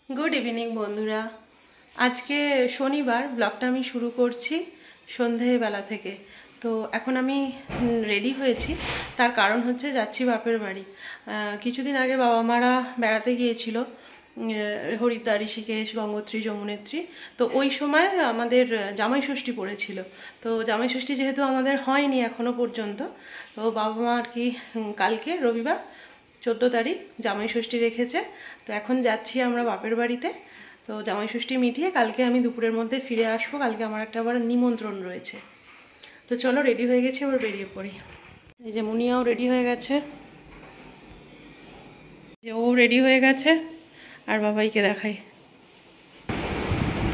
Good evening बंधुरा आज के शनिवार ब्लगटा आमी शुरू करছি সন্ধ্যেবেলা থেকে। তো এখন আমি রেডি হয়েছি, তার কারণ হচ্ছে যাচ্ছি বাপের বাড়ি। কিছুদিন আগে বাবা মারা বেড়াতে গিয়েছিল হরিদ্বার, ঋষিকেশ, গঙ্গোত্রী, যমুনেত্রী। তো ওই সময় আমাদের জামাই ষষ্ঠী পড়েছিল। তো জামাই ষষ্ঠী যেহেতু আমাদের হয়নি এখনো পর্যন্ত, তো বাবা মা আর কি কালকে রবিবার 14 তারিখ জামাই ষষ্ঠী রেখেছে। তো এখন যাচ্ছি আমরা বাপের বাড়িতে। তো জামাই ষষ্ঠী মিটিয়ে কালকে আমি দুপুরের মধ্যে ফিরে আসবো। কালকে আমার একটা আবার নিমন্ত্রণ রয়েছে। তো চলো, রেডি হয়ে গেছি, আবার বেরিয়ে পড়ি। এই যে মুনিয়াও রেডি হয়ে গেছে, যে ও রেডি হয়ে গেছে। আর বাবাইকে দেখাই,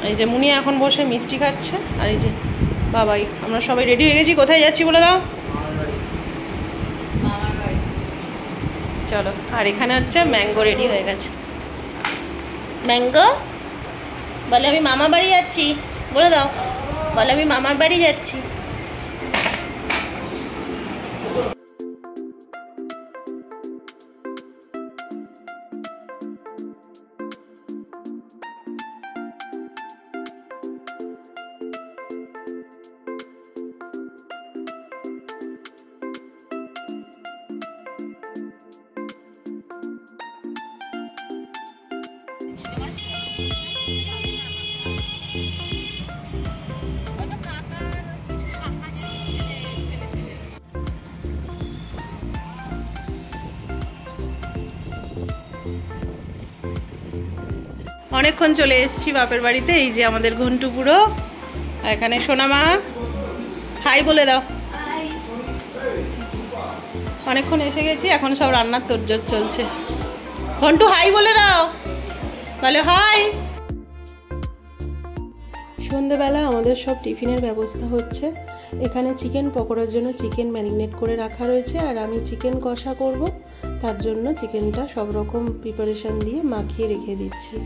এই যে মুনিয়া এখন বসে মিষ্টি খাচ্ছে, আর এই যে বাবাই। আমরা সবাই রেডি হয়ে গেছি। কোথায় যাচ্ছি বলে দাও? চলো। আর এখানে হচ্ছে ম্যাঙ্গো রেডি হয়ে গেছে। ম্যাঙ্গো বলে আমি মামা বাড়ি যাচ্ছি, বলে দাও। বলে আমি মামার বাড়ি যাচ্ছি। অনেকক্ষণ চলে এসেছি বাপের বাড়িতে। এই যে আমাদের ঘন্টু পুরো, আর এখানে সোনামা। হাই বলে দাও। অনেকক্ষণ এসে গেছি, এখন সব রান্নার তোড়জোড় চলছে। ঘন্টু হাই বলে দাও, বলে হাই। সন্ধ্যেবেলা আমাদের সব টিফিনের ব্যবস্থা হচ্ছে। এখানে চিকেন পকোড়ার জন্য চিকেন ম্যারিনেট করে রাখা রয়েছে, আর আমি চিকেন কষা করব, তার জন্য চিকেনটা সব রকম প্রিপারেশন দিয়ে মাখিয়ে রেখে দিচ্ছি।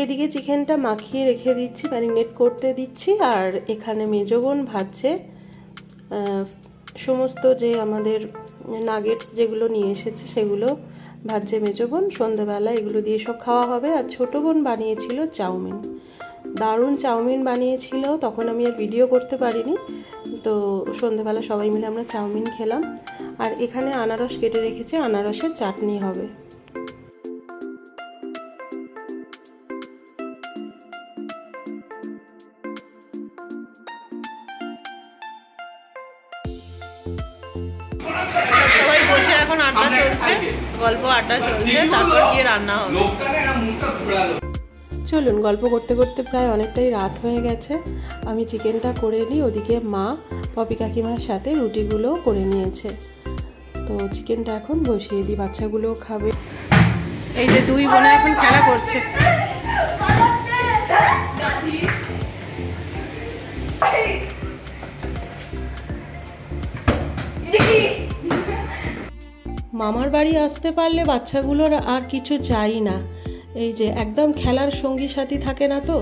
এদিকে চিকেনটা মাখিয়ে রেখে দিচ্ছি, ম্যারিনেট করতে দিচ্ছি। আর এখানে মেজো বোন ভাজছে সমস্ত যে আমাদের নাগেটস যেগুলো নিয়ে এসেছে সেগুলো ভাজছে মেজো বোন। সন্ধ্যেবেলা এগুলো দিয়ে সব খাওয়া হবে। আর ছোটো বোন বানিয়েছিল চাউমিন, দারুণ চাউমিন বানিয়েছিল। তখন আমি আর ভিডিও করতে পারিনি। তো সন্ধ্যেবেলা সবাই মিলে আমরা চাউমিন খেলাম। আর এখানে আনারস কেটে রেখেছে, আনারসের চাটনি হবে। সবাই বসে এখন আড্ডা চলছে, গল্প আড্ডা চলছে, তারপর গিয়ে রান্না হবে। চলুন, গল্প করতে করতে প্রায় অনেকটাই রাত হয়ে গেছে। আমি চিকেনটা করে নিই, ওদিকে মা পপি কাকিমার সাথে রুটিগুলো করে নিয়েছে। তো চিকেনটা এখন বসিয়ে দিই, বাচ্চাগুলোও খাবে। এই যে দুই বোনে এখন খেলা করছে। মামার বাড়ি আসতে পারলে বাচ্চাগুলোর আর কিছু চাই না। এই যে একদম খেলার সঙ্গী সাথী থাকে না তো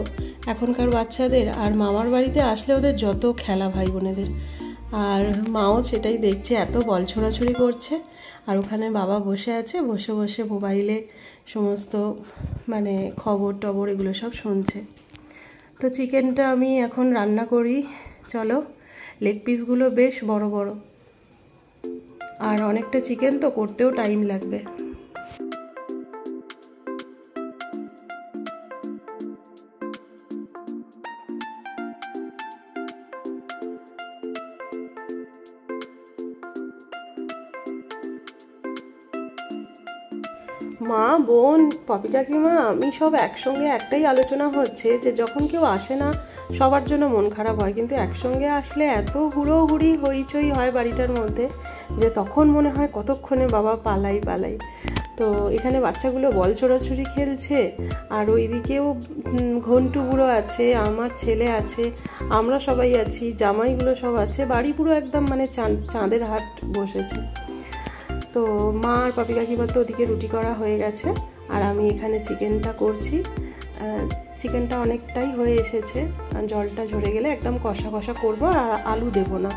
এখনকার বাচ্চাদের, আর মামার বাড়িতে আসলে ওদের যত খেলা ভাই বোনেদের। আর মাও সেটাই দেখছে, এত বল ছোড়াছুড়ি করছে। আর ওখানে বাবা বসে আছে, বসে বসে মোবাইলে সমস্ত মানে খবর টবর এগুলো সব শুনছে। তো চিকেনটা আমি এখন রান্না করি। চলো, লেগ পিসগুলো বেশ বড় বড়, আর অনেকটা চিকেন তো করতেও টাইম লাগবে। মা, বোন, পপি কাকিমা, আমি সব একসঙ্গে একটাই আলোচনা হচ্ছে যে যখন কেউ আসে না সবার জন্য মন খারাপ হয়, কিন্তু একসঙ্গে আসলে এত হুড়োহুড়ি হইচই হয় বাড়িটার মধ্যে যে তখন মনে হয় কতক্ষণে বাবা পালাই পালাই। তো এখানে বাচ্চাগুলো বল ছোড়াছুড়ি খেলছে, আর ওইদিকেও ঘন্টু বুড়ো আছে, আমার ছেলে আছে, আমরা সবাই আছি, জামাইগুলো সব আছে। বাড়ি পুরো একদম মানে চাঁদের হাট বসেছে। তো মা আর পপি কাকিমার তো ওদিকে রুটি করা হয়ে গেছে, আর আমি এখানে চিকেনটা করছি। চিকেনটা অনেকটাই হয়ে এসেছে, জলটা ঝরে গেলে একদম কষা কষা করবো, আর আলু দেবো না।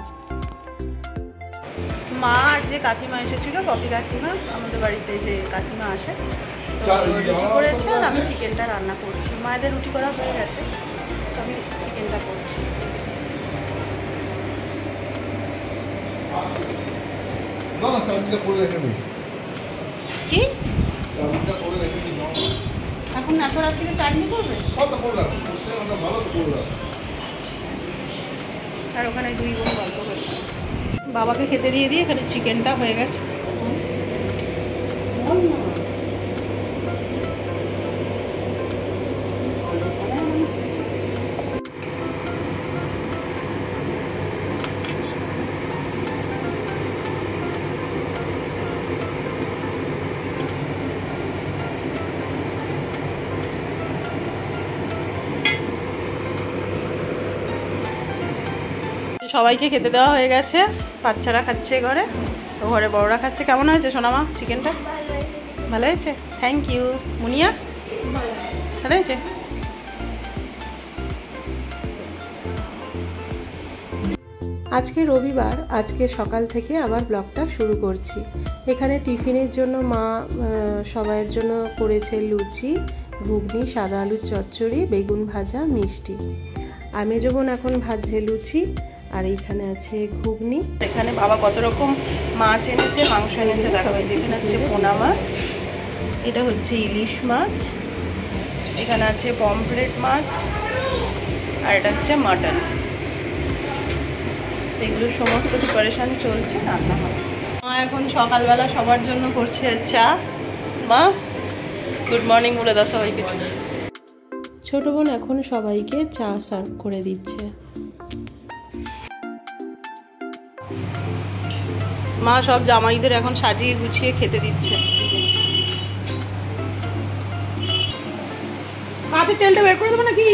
মা আর যে কাকিমা এসেছিল, কফি কাকিমা, আমাদের বাড়িতে যে কাকিমা আসে, তো রুটি করেছে আর আমি চিকেনটা রান্না করছি। মায়েদের রুটি করা হয়ে গেছে, তো আমি চিকেনটা করছি। কি এখন এত রাত থেকে চাটনি করবে? আর ওখানে 2 বোন গল্প করছে। বাবাকে খেতে দিয়ে দিয়ে এখানে চিকেনটা হয়ে গেছে। সবাইকে খেতে দেওয়া হয়ে গেছে, বাচ্চারা খাচ্ছে ঘরে, তো ঘরে বড়রা খাচ্ছে। কেমন হয়েছে সোনামা চিকেনটা? ভালো হয়েছে, থ্যাংক ইউ। মুনিয়া ভালো হয়েছে? আজকে রবিবার, আজকে সকাল থেকে আবার ব্লগটা শুরু করছি। এখানে টিফিনের জন্য মা সবাইয়ের জন্য করেছে লুচি, ঘুগনি, সাদা আলুর চচ্চড়ি, বেগুন ভাজা, মিষ্টি। আর মেজো বোন এখন ভাজছে লুচি, আর এইখানে আছে ঘুগনি। এখানে বাবা কত রকম মাছ এনেছে, মাংস এনেছে দেখাবে। যেখানে হচ্ছে পোনা মাছ, এটা হচ্ছে ইলিশ মাছ, এখানে আছে পমফ্রেট মাছ, আর এটা হচ্ছে মাটন। এগুলো সমস্ত প্রিপারেশন চলছে, রান্না হবে। মা এখন সকালবেলা সবার জন্য করছে চা। মা গুড মর্নিং বলে দাও সবাইকে। ছোট বোন এখন সবাইকে চা সার্ভ করে দিচ্ছে। মা সব জামাইদের এখন সাজিয়ে গুছিয়ে খেতে দিচ্ছে। কাঁচের তেলটা বের করে দেবো নাকি?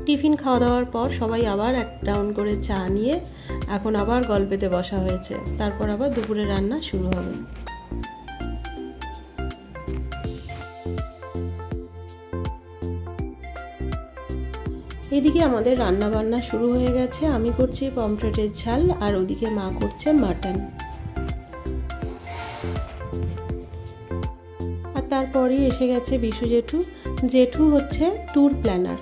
টিফিন খাওয়া দাওয়ার পর সবাই আবার 1 রাউন্ড করে চা নিয়ে এখন আবার গল্পেতে বসা হয়েছে। তারপর আবার দুপুরে রান্না শুরু হবে। এদিকে আমাদের রান্না বান্না শুরু হয়ে গেছে। আমি করছি পমফ্রেটের ঝাল, আর ওদিকে মা করছে মাটন। আর তারপরই এসে গেছে বিশু জেঠু। জেঠু হচ্ছে ট্যুর প্ল্যানার,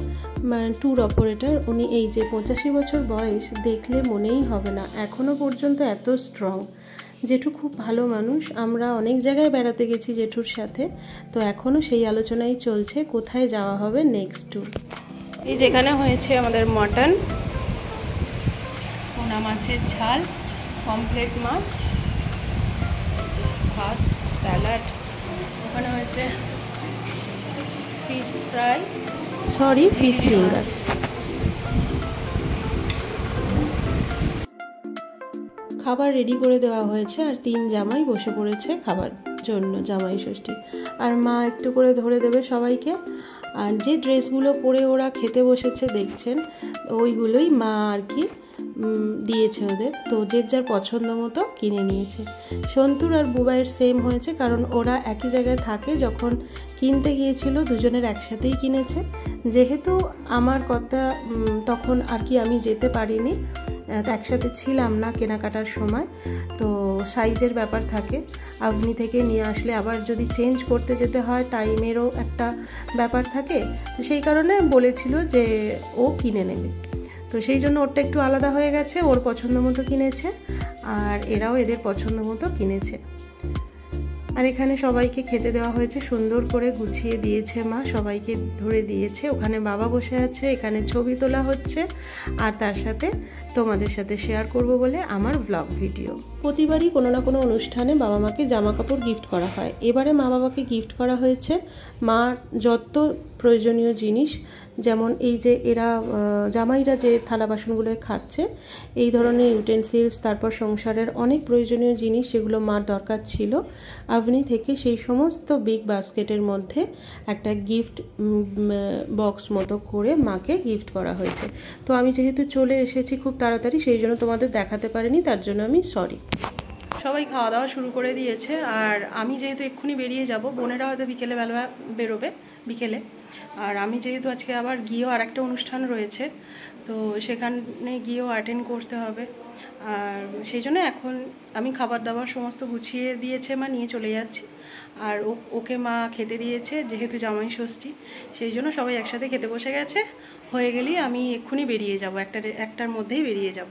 ট্যুর অপারেটর। উনি এই যে 85 বছর বয়স, দেখলে মনেই হবে না এখনো পর্যন্ত এত স্ট্রং। জেঠু খুব ভালো মানুষ। আমরা অনেক জায়গায় বেড়াতে গেছি জেঠুর সাথে, তো এখনও সেই আলোচনাই চলছে কোথায় যাওয়া হবে নেক্সট ট্যুর। এই যেখানে হয়েছে আমাদের মাটন, পোনা মাছের ঝাল, পমফ্রেট মাছ, ভাত, স্যালাড, ওখানে হয়েছে ফিশ ফ্রাই, ফিশ ফিঙ্গার। খাবার রেডি করে দেওয়া হয়েছে, আর 3 জামাই বসে পড়েছে খাবার জন্য, জামাই ষষ্ঠী। আর মা একটু করে ধরে দেবে সবাইকে। আর যে ড্রেসগুলো পরে ওরা খেতে বসেছে দেখছেন, ওইগুলোই মা আর কি দিয়েছে ওদের। তো যে যার পছন্দ মতো কিনে নিয়েছে। সন্তুর আর বুবাইয়ের সেম হয়েছে, কারণ ওরা একই জায়গায় থাকে। যখন কিনতে গিয়েছিল দুজনের একসাথেই কিনেছে। যেহেতু আমার কথা তখন আর কি আমি যেতে পারিনি, একসাথে ছিলাম না কেনাকাটার সময়, তো সাইজের ব্যাপার থাকে। আভনি থেকে নিয়ে আসলে আবার যদি চেঞ্জ করতে যেতে হয়, টাইমেরও একটা ব্যাপার থাকে। তো সেই কারণে বলেছিল যে ও কিনে নেবে, তো সেই জন্য ওরটা একটু আলাদা হয়ে গেছে। ওর পছন্দ মতো কিনেছে, আর এরাও এদের পছন্দ মতো কিনেছে। আর এখানে সবাইকে খেতে দেওয়া হয়েছে, সুন্দর করে গুছিয়ে দিয়েছে মা, সবাইকে ধরে দিয়েছে। ওখানে বাবা বসে আছে, এখানে ছবি তোলা হচ্ছে, আর তার সাথে তোমাদের সাথে শেয়ার করব বলে আমার ব্লগ ভিডিও। প্রতিবারই কোনো না কোনো অনুষ্ঠানে বাবা মাকে জামা কাপড় গিফট করা হয়। এবারে মা বাবাকে গিফট করা হয়েছে মার যত প্রয়োজনীয় জিনিস যেমন এই যে এরা জামাইরা যে থালা বাসনগুলো খাচ্ছে, এই ধরনের ইউটেন্সিলস, তারপর সংসারের অনেক প্রয়োজনীয় জিনিস যেগুলো মার দরকার ছিল আভনি থেকে, সেই সমস্ত বিগ বাস্কেটের মধ্যে একটা গিফট বক্স মতো করে মাকে গিফট করা হয়েছে। তো আমি যেহেতু চলে এসেছি খুব তাড়াতাড়ি, সেই জন্য তোমাদের দেখাতে পারিনি, তার জন্য আমি সরি। সবাই খাওয়া দাওয়া শুরু করে দিয়েছে, আর আমি যেহেতু এক্ষুনি বেরিয়ে যাব, বোনেরা হয়তো বিকেলে বেলা বেরোবে বিকেলে, আর আমি যেহেতু আজকে আবার গিয়েও আর একটা অনুষ্ঠান রয়েছে, তো সেখানে গিয়েও অ্যাটেন্ড করতে হবে, আর সেই জন্য এখন আমি খাবার দাবার সমস্ত গুছিয়ে দিয়েছে মা, নিয়ে চলে যাচ্ছি। আর ওকে মা খেতে দিয়েছে, যেহেতু জামাই ষষ্ঠী, সেই জন্য সবাই একসাথে খেতে বসে গেছে। হয়ে গেলেই আমি এক্ষুনি বেরিয়ে যাব, একটার মধ্যেই বেরিয়ে যাব।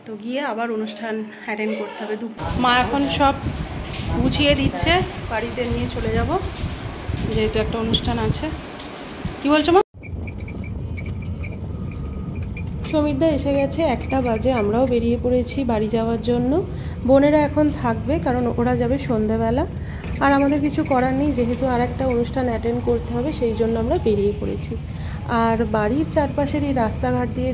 তো গিয়ে আবার অনুষ্ঠান অ্যাটেন্ড করতে হবে। মা এখন সব গুছিয়ে দিচ্ছে, বাড়িতে নিয়ে চলে যাব, যেহেতু একটা অনুষ্ঠান আছে। কি বলছো মা? সমীরদা এসে গেছে, 1টা বাজে, আমরাও বেরিয়ে পড়েছি বাড়ি যাওয়ার জন্য। বোনেরা এখন থাকবে, কারণ ওরা যাবে সন্ধ্যাবেলা, আর আমাদের কিছু করার নেই, যেহেতু আর একটা অনুষ্ঠান অ্যাটেন্ড করতে হবে, সেই জন্য আমরা বেরিয়ে পড়েছি। আর বাড়ির চারপাশের এই রাস্তাঘাট দিয়ে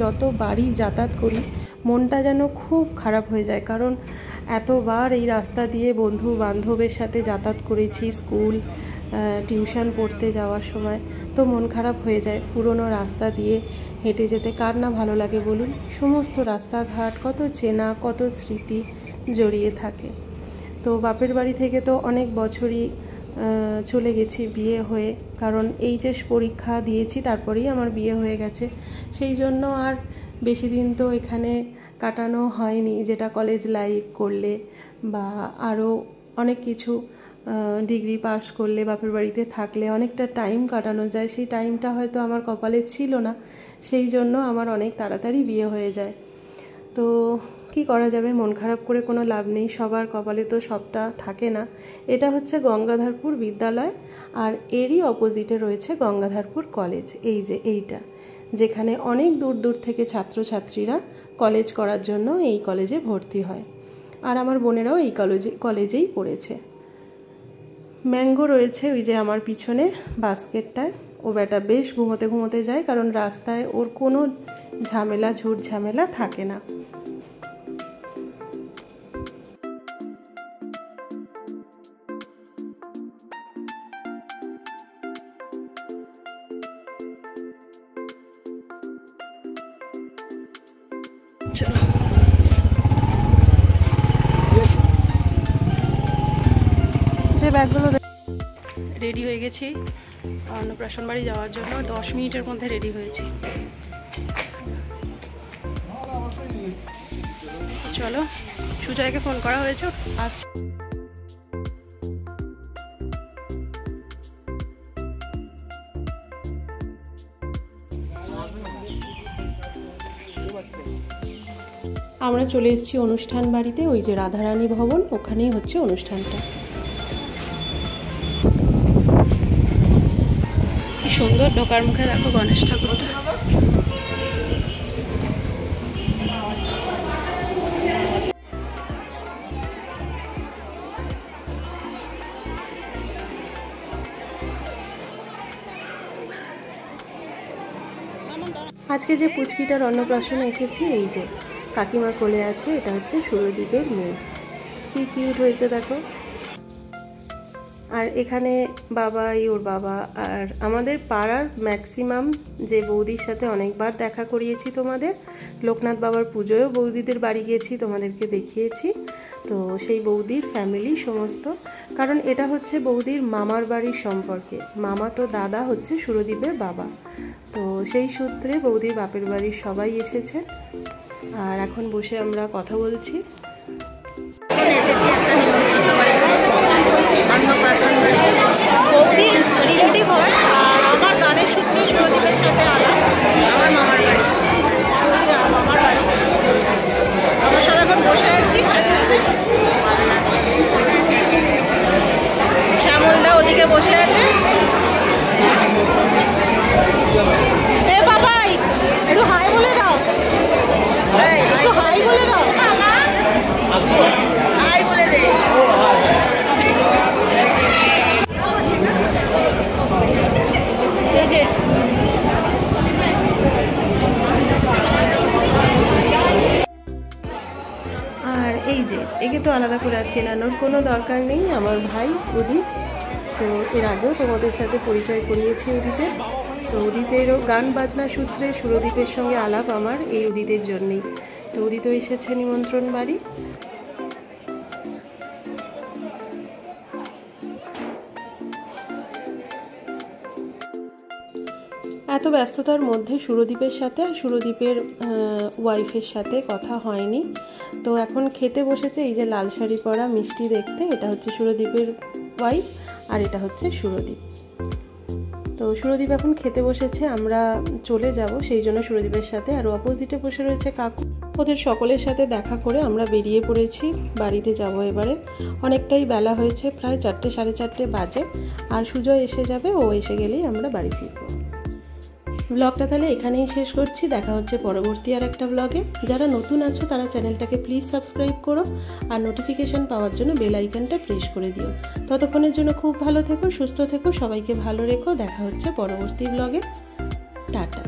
যত বাড়ি যাতায়াত করি, মনটা যেন খুব খারাপ হয়ে যায়, কারণ এতবার এই রাস্তা দিয়ে বন্ধু বান্ধবের সাথে যাতায়াত করেছি, স্কুল টিউশন পড়তে যাওয়ার সময়, তো মন খারাপ হয়ে যায়। পুরনো রাস্তা দিয়ে হেঁটে যেতে কার না ভালো লাগে বলুন? সমস্ত রাস্তাঘাট কত চেনা, কত স্মৃতি জড়িয়ে থাকে। তো বাপের বাড়ি থেকে তো অনেক বছরই চলে গেছি বিয়ে হয়ে, কারণ এইচএস পরীক্ষা দিয়েছি, তারপরেই আমার বিয়ে হয়ে গেছে, সেই জন্য আর বেশি দিন তো এখানে কাটানো হয়নি, যেটা কলেজ লাইফ করলে বা আরও অনেক কিছু ডিগ্রি পাস করলে বাপের বাড়িতে থাকলে অনেকটা টাইম কাটানো যায়, সেই টাইমটা হয়তো আমার কপালে ছিল না, সেই জন্য আমার অনেক তাড়াতাড়ি বিয়ে হয়ে যায়। তো কি করা যাবে, মন খারাপ করে কোনো লাভ নেই, সবার কপালে তো সবটা থাকে না। এটা হচ্ছে গঙ্গাধারপুর বিদ্যালয়, আর এরই অপোজিটে রয়েছে গঙ্গাধারপুর কলেজ, এই যে এইটা, যেখানে অনেক দূর দূর থেকে ছাত্রছাত্রীরা কলেজ করার জন্য এই কলেজে ভর্তি হয়, আর আমার বোনেরাও এই কলেজেই পড়েছে। ম্যাঙ্গো রয়েছে ওই যে আমার পিছনে বাস্কেটটায়, ও বেটা বেশ ঘুমোতে যায়, কারণ রাস্তায় ওর কোনো ঝামেলা ঝুট ঝামেলা থাকে না। চলো ব্যাগগুলো রেডি হয়ে গেছি অন্নপ্রাশন বাড়ি যাওয়ার জন্য, 10 মিনিটের মধ্যে রেডি হয়েছি। চলো, সুজয়কে ফোন করা হয়েছে, আসছে। আমরা চলে এসেছি অনুষ্ঠান বাড়িতে, ওই যে রাধারানী ভবন, ওখানেই হচ্ছে অনুষ্ঠানটা। কি সুন্দর, ঢোকার মুখে দেখো গণেশ ঠাকুরটা। আজকে যে পুচকিটার অন্নপ্রাশনে এসেছি, এই যে কাকিমার কোলে আছে, এটা হচ্ছে সুরদীপের মেয়ে, কি কিউট হয়েছে দেখো। আর এখানে বাবাই ওর বাবা, আর আমাদের পাড়ার ম্যাক্সিমাম যে বৌদির সাথে অনেকবার দেখা করিয়েছি তোমাদের, লোকনাথ বাবার পুজোয়ও বৌদিদের বাড়ি গেছি, তোমাদেরকে দেখিয়েছি। তো সেই বৌদির ফ্যামিলি সমস্ত, কারণ এটা হচ্ছে বৌদির মামার বাড়ির সম্পর্কে, মামা তো দাদা হচ্ছে সুরদীপের বাবা, তো সেই সূত্রে বৌদির বাপের বাড়ির সবাই এসেছে। আর এখন বসে আমরা কথা বলছি। আমার গানের সূত্রে সুরদীপের সাথে আলাপ, আমার মামার বাড়ি, মামার বাড়ি, আমার সব এখন বসে আছি একসাথে। শ্যামলদা ওদিকে বসে আছে। এ বাবাই, একটু হাই বলে দাও, একটু হাই বলে দাও। একে তো আলাদা করে আর চেনানোর কোনো দরকার নেই, আমার ভাই উদিত। তো এর আগেও তোমাদের সাথে পরিচয় করিয়েছি উদিতের। তো উদিতেরও গান বাজনা সূত্রে সুরদীপের সঙ্গে আলাপ আমার এই উদিতের জন্যেই। তো উদিতও এসেছে নিমন্ত্রণ বাড়ি। এত ব্যস্ততার মধ্যে সুরদীপের সাথে আর সুরদীপের ওয়াইফের সাথে কথা হয়নি। তো এখন খেতে বসেছে। এই যে লাল শাড়ি পরা মিষ্টি দেখতে, এটা হচ্ছে সুরদীপের ওয়াইফ, আর এটা হচ্ছে সুরদীপ। তো সুরদীপ এখন খেতে বসেছে, আমরা চলে যাব সেই জন্য সুরদীপের সাথে। আর অপোজিটে বসে রয়েছে কাকু। ওদের সকলের সাথে দেখা করে আমরা বেরিয়ে পড়েছি, বাড়িতে যাব এবারে। অনেকটাই বেলা হয়েছে, প্রায় 4টে সাড়ে 4টে বাজে। আর সুজয় এসে যাবে, ও এসে গেলেই আমরা বাড়ি ফিরবো। ব্লগটা তাহলে এখানেই শেষ করছি। দেখা হচ্ছে পরবর্তী আর একটা ব্লগে। যারা নতুন আছো তারা চ্যানেলটাকে প্লিজ সাবস্ক্রাইব করো, আর নোটিফিকেশান পাওয়ার জন্য বেল আইকনটা প্রেস করে দিও। ততক্ষণের জন্য খুব ভালো থেকো, সুস্থ থেকো, সবাইকে ভালো রেখো। দেখা হচ্ছে পরবর্তী ব্লগে। টাটা।